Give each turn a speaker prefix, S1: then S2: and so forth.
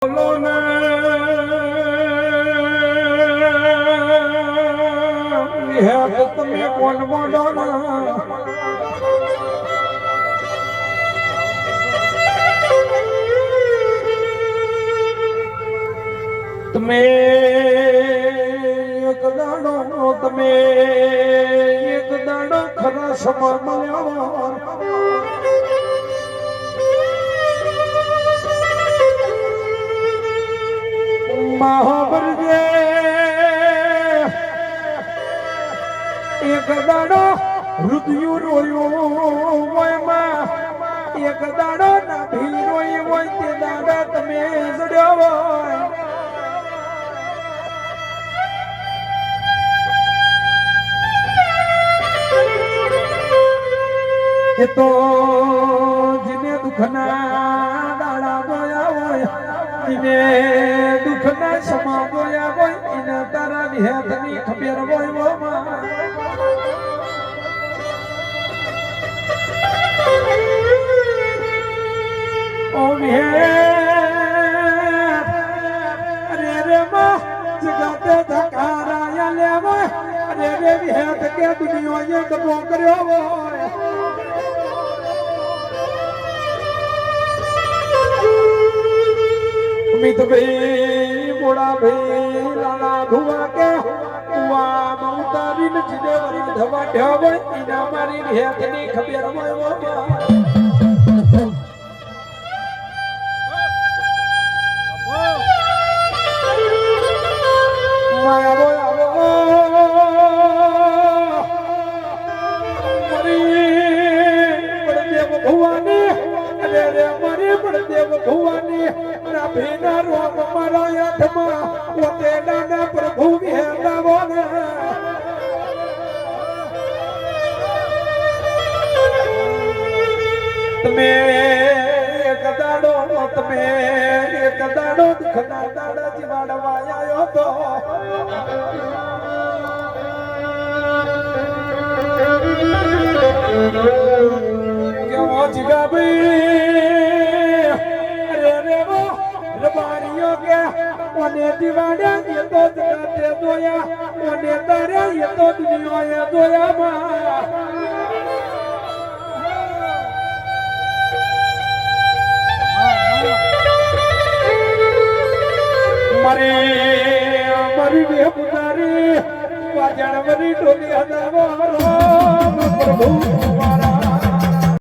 S1: બોલો ને હેત તમે કોણ બોલો ના તમે એક દાડો તમે એક દાડો ખરા સમા મળ્યા મહાબરજે એક દાડો રુદિયો રોયો હોય માં એક દાડો નાભી રોઈ હોય તે દાડા તમે જડ્યો હોય એ તો જીને દુખના દાડા બોયા હોય જીને દુખના સમા બોયા હોય એને તારા વિહેતની ખબર હોય માં ઓ વિહેત અરે રે માં જગતે ધકારાયા લેવો અરે રે વિહેત કે દુનિયાએ દબો કર્યો હોય मित भाई मोड़ा भाई लाला धुआ के कुआ मौतारी न जिने वरी धवा ढवा इना मारी हेतनी खबर मोय वो माया बोया वो मरी बड़देव भवानी अरे रे मरी बड़देव भवानी ભીના રોમ મારા યાથમાં પોતે નાના પ્રભુ વિહેરાવો ને તમે એક દાડો દુખના દાડા જીવાડવા આવ્યો તો કેવો જીગા ભાઈ અરે રે રબારીઓ કે ઓને દીવાડે એ તો જગતે જોયા ઓને તારે એ તો દુનિયાએ જોયા મારે મારી બે પુજારી વાજણ વરી ડોલી હદાવો રામ પ્રભુ